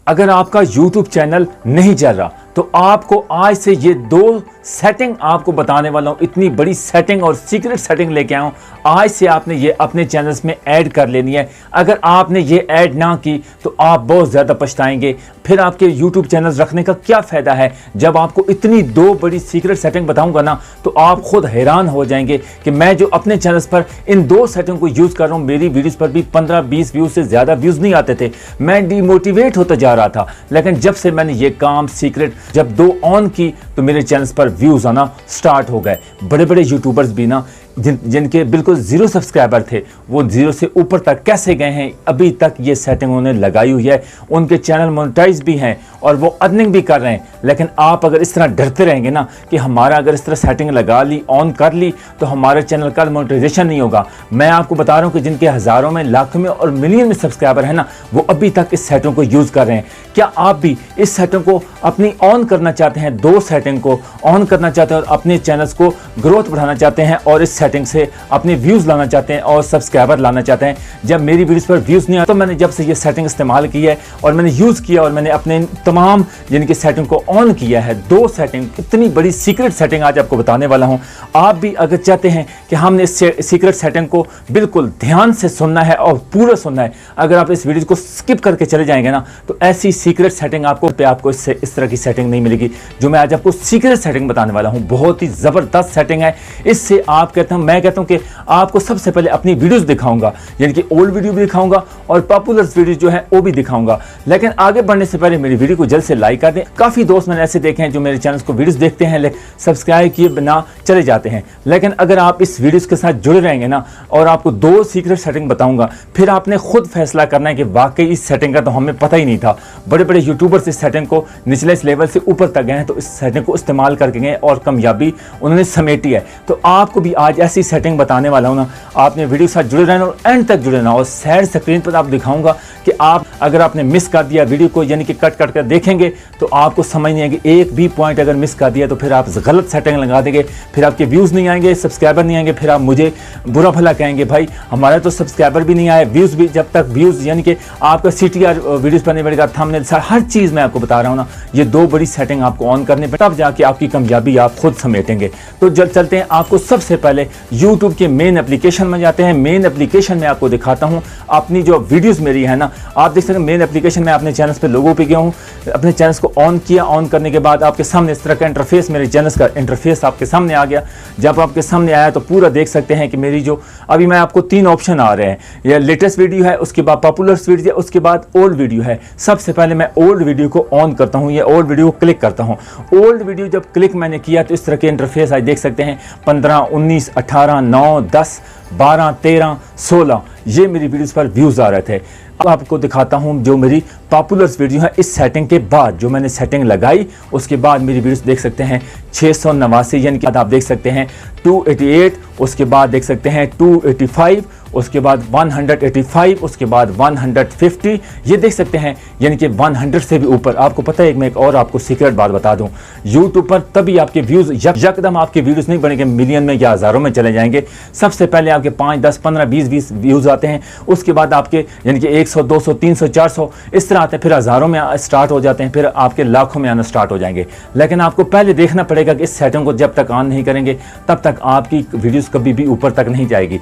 अगर आपका YouTube channel नहीं चल रहा तो आपको आज से ये 2 सेटिंग आपको बताने वाला हूँ। इतनी बड़ी सेटिंग और सीक्रेट सेटिंग लेके आया हूँ। आज से आपने ये अपने चैनल्स में ऐड कर लेनी है। अगर आपने ये ऐड ना की तो आप बहुत ज़्यादा पछताएंगे। फिर आपके YouTube चैनल्स रखने का क्या फ़ायदा है। जब आपको इतनी 2 बड़ी सीक्रेट सेटिंग बताऊंगा ना तो आप खुद हैरान हो जाएंगे कि मैं जो अपने चैनल्स पर इन 2 सेटिंग को यूज़ कर रहा हूँ। मेरी वीडियोस पर भी 15-20 व्यूज़ से ज़्यादा व्यूज़ नहीं आते थे। मैं डिमोटिवेट होता जा रहा था। लेकिन जब से मैंने ये काम सीक्रेट जब 2 ऑन की तो मेरे चैनल्स पर व्यूज़ आना स्टार्ट हो गए। बड़े बड़े यूट्यूबर्स भी ना जिनके बिल्कुल 0 सब्सक्राइबर थे वो 0 से ऊपर तक कैसे गए हैं। अभी तक ये सेटिंग उन्होंने लगाई हुई है। उनके चैनल मोनेटाइज भी हैं और वो अर्निंग भी कर रहे हैं। लेकिन आप अगर इस तरह डरते रहेंगे ना कि हमारा अगर इस तरह सेटिंग लगा ली, ऑन कर ली तो हमारे चैनल का मोनेटाइजेशन नहीं होगा। मैं आपको बता रहा हूँ कि जिनके हज़ारों में, लाखों में और मिलियन में सब्सक्राइबर है ना, वो अभी तक इस सेटिंग को यूज़ कर रहे हैं। क्या आप भी इस सेटिंग को अपनी ऑन करना चाहते हैं? 2 सेटिंग को ऑन करना चाहते हैं और अपने चैनल्स को ग्रोथ बढ़ाना चाहते हैं और इस सेटिंग से अपने व्यूज़ लाना चाहते हैं और सब्सक्राइबर लाना चाहते हैं। जब मेरी वीडियोस पर व्यूज़ नहीं आते तो मैंने जब से ये सेटिंग इस्तेमाल की है और मैंने यूज़ किया और मैंने अपने तमाम जिनकी सेटिंग को ऑन किया है। 2 सेटिंग, इतनी बड़ी सीक्रेट सेटिंग आज आपको बताने वाला हूँ। आप भी अगर चाहते हैं कि हमने इस सीक्रेट सेटिंग को बिल्कुल ध्यान से सुनना है और पूरा सुनना है, अगर आप इस वीडियो को स्किप करके चले जाएंगे ना तो ऐसी सीक्रेट सेटिंग आपको इससे इस तरह की सेटिंग नहीं मिलेगी जो मैं आज आपको सीक्रेट सेटिंग बताने वाला हूँ। बहुत ही ज़बरदस्त सेटिंग है। इससे आप कहते हैं, मैं कहता हूं कि आपको सबसे पहले अपनी वीडियोस दिखाऊंगा, यानी कि ओल्ड वीडियो भी दिखाऊंगा और पॉपुलर वीडियो जो है वो भी दिखाऊंगा। लेकिन आगे बढ़ने से पहले मेरी वीडियो को जल्द से लाइक कर दें। काफ़ी दोस्त मैंने ऐसे देखे हैं जो मेरे चैनल को वीडियोस देखते हैं लेकिन सब्सक्राइब किए बिना चले जाते हैं। लेकिन अगर आप इस वीडियोस के साथ जुड़े रहेंगे ना और आपको 2 सीक्रेट सेटिंग बताऊंगा, फिर आपने खुद फैसला करना है कि वाकई इस सेटिंग का तो हमें पता ही नहीं था। बड़े बड़े यूट्यूबर्स इस सेटिंग को निचले लेवल से ऊपर तक गए हैं तो इस सेटिंग को इस्तेमाल करके गए और कामयाबी उन्होंने समेटी है। तो आपको भी आज ऐसी सेटिंग बताने वाला हूं ना, आपने वीडियो के साथ जुड़े रहना और एंड तक जुड़े रहना। और शेयर स्क्रीन पर आप दिखाऊंगा कि आप अगर आपने मिस कर दिया वीडियो को, यानी कि कट कर देखेंगे तो आपको समझ नहीं आएगी। एक भी पॉइंट अगर मिस कर दिया तो फिर आप गलत सेटिंग लगा देंगे, फिर आपके व्यूज़ नहीं आएंगे, सब्सक्राइबर नहीं आएंगे, फिर आप मुझे बुरा भला कहेंगे भाई हमारे तो सब्सक्राइबर भी नहीं आए, व्यूज़ भी। जब तक व्यूज़ यानी कि आपका CTR वीडियोज़ पर नहीं बढ़ेगा, थंबनेल हर चीज़ मैं आपको बता रहा हूँ ना, ये 2 बड़ी सेटिंग आपको ऑन करने पर तब जाके आपकी कामयाबी आप खुद समेटेंगे। तो जल्द चलते हैं, आपको सबसे पहले यूट्यूब के मेन एप्लीकेशन में जाते हैं। मेन एप्लीकेशन में आपको दिखाता हूं अपनी जो वीडियोस मेरी है ना, आप देख सकते हैं मेन एप्लीकेशन में अपने चैनल्स पे लोगों पे गया हूं। अपने चैनल्स को ऑन किया, ऑन करने के बाद आपके सामने इस तरह का इंटरफेस, मेरे चैनल्स का इंटरफेस आपके सामने आ गया। जब आपके सामने आया तो पूरा देख सकते हैं कि मेरी जो अभी मैं आपको 3 ऑप्शन आ रहे हैं। यह लेटेस्ट वीडियो है, उसके बाद पॉपुलर वीडियो है, उसके बाद ओल्ड वीडियो है। सबसे पहले मैं ओल्ड वीडियो को ऑन करता हूँ, ये ओल्ड वीडियो को क्लिक करता हूँ। ओल्ड वीडियो जब क्लिक मैंने किया तो इस तरह के इंटरफेस आज देख सकते हैं। 15, 19, 18, 9, 10, 12, 13, 16 ये मेरी वीडियोस पर व्यूज़ आ रहे थे। अब आपको दिखाता हूं जो मेरी पॉपुलर वीडियो है। इस सेटिंग के बाद जो मैंने सेटिंग लगाई उसके बाद मेरी वीडियोस देख सकते हैं 689, यानी कि आप देख सकते हैं 288, उसके बाद देख सकते हैं 285, उसके बाद 185, उसके बाद 150, ये देख सकते हैं यानी कि 100 से भी ऊपर। आपको पता है, मैं एक और आपको सीक्रेट बात बता दूं, यूट्यूब पर तभी आपके व्यूज़ यकदम आपके वीडियोस नहीं बनेंगे, मिलियन में या हज़ारों में चले जाएंगे। सबसे पहले आपके 5, 10, 15, 20 व्यूज़ आते हैं, उसके बाद आपके यानी कि 100, 200, 300, 400 इस तरह आते हैं, फिर हज़ारों में स्टार्ट हो जाते हैं, फिर आपके लाखों में आना स्टार्ट हो जाएंगे। लेकिन आपको पहले देखना पड़ेगा कि इस सेटिंग को जब तक ऑन नहीं करेंगे तब तक आपकी वीडियोस कभी भी ऊपर तक नहीं जाएगी।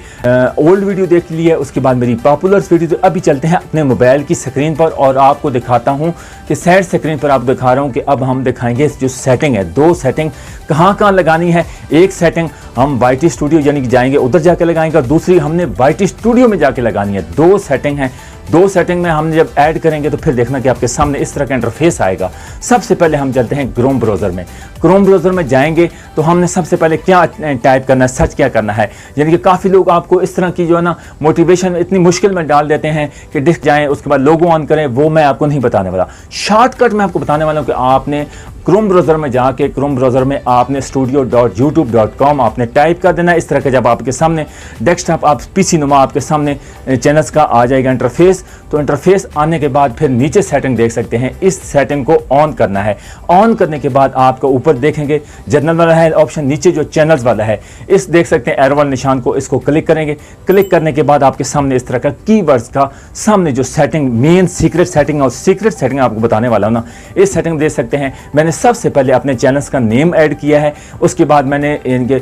ओल्ड वीडियो देख ली है, उसके बाद मेरी पॉपुलर वीडियो। तो अभी चलते हैं अपने मोबाइल की स्क्रीन पर और आपको दिखाता हूं कि साइड स्क्रीन पर आप दिखा रहा हूं कि अब हम दिखाएंगे जो सेटिंग है। 2 सेटिंग कहां लगानी है। एक सेटिंग हम YT स्टूडियो यानी कि जाएंगे उधर जाके लगाएंगे और दूसरी हमने YT स्टूडियो में जाके लगानी है। 2 सेटिंग है। 2 सेटिंग में हम जब ऐड करेंगे तो फिर देखना कि आपके सामने इस तरह का इंटरफेस आएगा। सबसे पहले हम चलते हैं क्रोम ब्राउज़र में। क्रोम ब्राउज़र में जाएंगे तो हमने सबसे पहले क्या टाइप करना है, सर्च क्या करना है। यानी कि काफ़ी लोग आपको इस तरह की जो है ना मोटिवेशन इतनी मुश्किल में डाल देते हैं कि डिस्क जाएँ, उसके बाद लोगो ऑन करें, वो मैं आपको नहीं बताने वाला। शॉर्टकट मैं आपको बताने वाला हूँ कि आपने क्रोम ब्राउज़र में जाके क्रोम ब्राउज़र में आपने studio.youtube.com आपने टाइप कर देना। इस तरह का जब आपके सामने डेस्कटॉप आप पीसी नुमा आपके सामने चैनल्स का आ जाएगा इंटरफेस। तो इंटरफेस आने के बाद फिर नीचे सेटिंग देख सकते हैं, इस सेटिंग को ऑन करना है। ऑन करने के बाद आपको ऊपर देखेंगे जनरल वाला है ऑप्शन, नीचे जो चैनल्स वाला है इस देख सकते हैं एरो वाले निशान को, इसको क्लिक करेंगे। क्लिक करने के बाद आपके सामने इस तरह का कीवर्ड्स का सामने जो सेटिंग मेन सीक्रेट सेटिंग और सीक्रेट सेटिंग आपको बताने वाला हूं ना, इस सेटिंग देख सकते हैं। मैंने सबसे पहले अपने चैनल्स का नेम ऐड किया है, उसके बाद मैंने इनके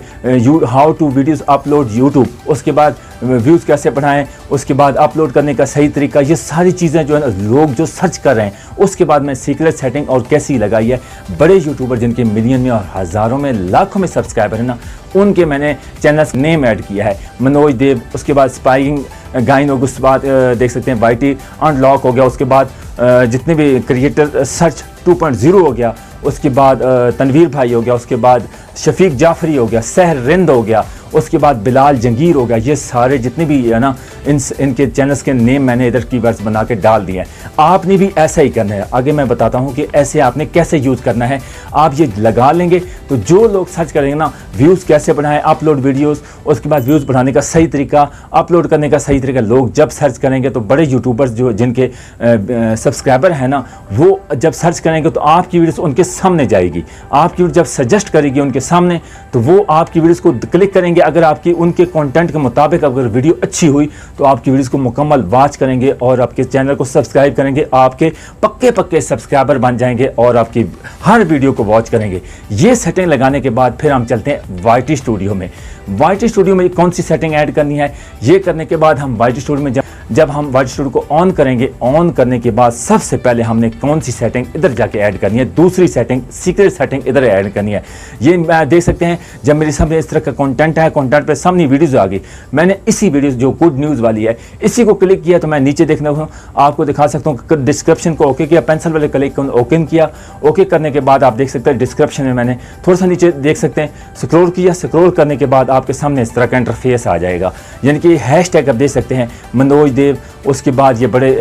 how to videos upload YouTube, उसके बाद व्यूज़ कैसे बढ़ाएं, उसके बाद अपलोड करने का सही तरीका, ये सारी चीज़ें जो है ना लोग जो सर्च कर रहे हैं, उसके बाद मैं सीक्रेट सेटिंग और कैसी लगाई है। बड़े यूट्यूबर जिनके मिलियन में और हज़ारों में लाखों में सब्सक्राइबर है ना, उनके मैंने चैनल्स नेम ऐड किया है। मनोज देव, उसके बाद स्पाइकिंग गाइन, और उसके बाद देख सकते हैं वाईटी अनलॉक हो गया, उसके बाद जितने भी क्रिएटर सर्च 2.0 हो गया, उसके बाद तनवीर भाई हो गया, उसके बाद शफीक जाफरी हो गया, सहर रिंद हो गया, उसके बाद बिलाल जंगीर हो गया। ये सारे जितने भी है ना इनके चैनल्स के नेम मैंने इधर कीवर्ड्स बना के डाल दिए हैं। आपने भी ऐसा ही करना है। आगे मैं बताता हूँ कि ऐसे आपने कैसे यूज़ करना है। आप ये लगा लेंगे तो जो लोग सर्च करेंगे ना व्यूज़ कैसे बढ़ाएं, अपलोड वीडियोस, उसके बाद व्यूज़ बढ़ाने का सही तरीका, अपलोड करने का सही तरीका, लोग जब सर्च करेंगे तो बड़े यूट्यूबर्स जो जिनके सब्सक्राइबर हैं ना, वो जब सर्च करेंगे तो आपकी वीडियोस उनके सामने जाएगी। आपकी वीडियो जब सजेस्ट करेगी उनके सामने तो वो आपकी वीडियोस को क्लिक करेंगे। अगर आपकी उनके कंटेंट के मुताबिक अगर वीडियो अच्छी हुई तो आपकी वीडियोस को मुकम्मल वॉच करेंगे और आपके चैनल को सब्सक्राइब करेंगे। आपके पक्के सब्सक्राइबर बन जाएंगे और आपकी हर वीडियो को वॉच करेंगे। ये सेटिंग लगाने के बाद फिर हम चलते हैं वाईटी स्टूडियो में। वाईटी स्टूडियो में कौन सी सेटिंग ऐड करनी है, ये करने के बाद हम वाईटी स्टूडियो में जब हम वाईटी स्टूडियो को ऑन करेंगे, ऑन करने के बाद सबसे पहले हमने कौन सी सेटिंग इधर जाके ऐड करनी है, दूसरी सेटिंग सीक्रेट सेटिंग इधर ऐड करनी है। ये देख सकते हैं जब मेरे सामने इस तरह का कंटेंट है, कंटेंट पे सामने वीडियोस आ गई, मैंने इसी वीडियोस जो गुड न्यूज़ वाली है इसी को क्लिक किया तो मैं नीचे देखने को आपको दिखा सकता हूँ। डिस्क्रिप्शन को ओके किया, पेंसिल वाले क्लिक को ओके किया। ओके करने के बाद आप देख सकते हैं डिस्क्रिप्शन में मैंने थोड़ा सा नीचे देख सकते हैं स्क्रॉल किया। स्क्रॉल करने के बाद आपके सामने इस तरह का इंटरफेस आ जाएगा, यानी कि हैशटैग आप देख सकते हैं मनोज देव, उसके बाद ये बड़े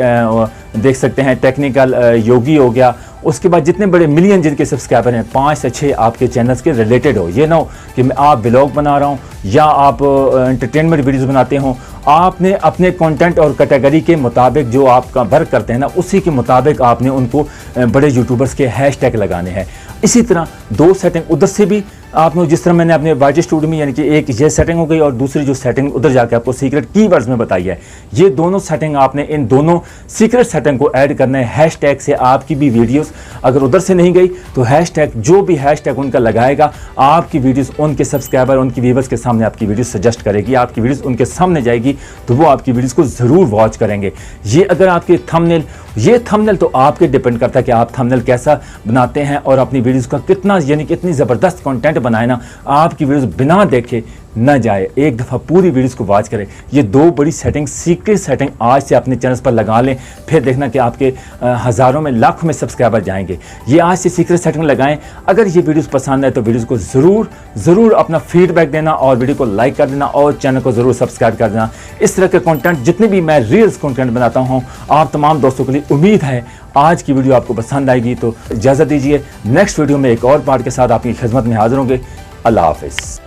देख सकते हैं टेक्निकल योगी हो गया, उसके बाद जितने बड़े मिलियन जिनके सब्सक्राइबर हैं 5 से 6 आपके चैनल्स के रिलेटेड हो। ये ना हो कि मैं आप ब्लॉग बना रहा हूँ या आप एंटरटेनमेंट वीडियोस बनाते हो, आपने अपने कंटेंट और कैटेगरी के मुताबिक जो आपका वर्क करते हैं ना उसी के मुताबिक आपने उनको बड़े यूट्यूबर्स के हैशटैग लगाने हैं। इसी तरह दो सेटिंग उधर से भी आपने, जिस तरह मैंने अपने वाईटी स्टूडियो में यानी कि एक ये सेटिंग हो गई और दूसरी जो सेटिंग उधर जाके आपको सीक्रेट कीवर्ड्स में बताई है, ये दोनों सेटिंग आपने इन दोनों सीक्रेट सेटिंग को ऐड करना है। हैशटैग से आपकी भी वीडियोस अगर उधर से नहीं गई तो हैशटैग जो भी हैशटैग उनका लगाएगा आपकी वीडियोस उनके सब्सक्राइबर उनकी व्यूअर्स के सामने आपकी वीडियो सजेस्ट करेगी, आपकी वीडियोस उनके सामने जाएगी तो वो आपकी वीडियोस को ज़रूर वॉच करेंगे। ये अगर आपके थंबनेल, ये थंबनेल तो आपके डिपेंड करता है कि आप थंबनेल कैसा बनाते हैं और अपनी वीडियोस का कितना यानी कि इतनी ज़बरदस्त कंटेंट बनाए ना, आपकी वीडियोस बिना देखे न जाए, एक दफ़ा पूरी वीडियोस को वॉच करें। ये दो बड़ी सेटिंग सीक्रेट सेटिंग आज से अपने चैनल पर लगा लें, फिर देखना कि आपके हज़ारों में लाखों में सब्सक्राइबर जाएंगे। ये आज से सीक्रेट सेटिंग लगाएं। अगर ये वीडियोस पसंद आए तो वीडियोस को ज़रूर अपना फीडबैक देना और वीडियो को लाइक कर देना और चैनल को ज़रूर सब्सक्राइब कर देना। इस तरह के कंटेंट जितने भी मैं रील्स कंटेंट बनाता हूँ आप तमाम दोस्तों के लिए उम्मीद है आज की वीडियो आपको पसंद आएगी। तो इजाज़त दीजिए, नेक्स्ट वीडियो में एक और पार्ट के साथ आपकी खिदमत में हाजिर होंगे। अल्लाह हाफिज़।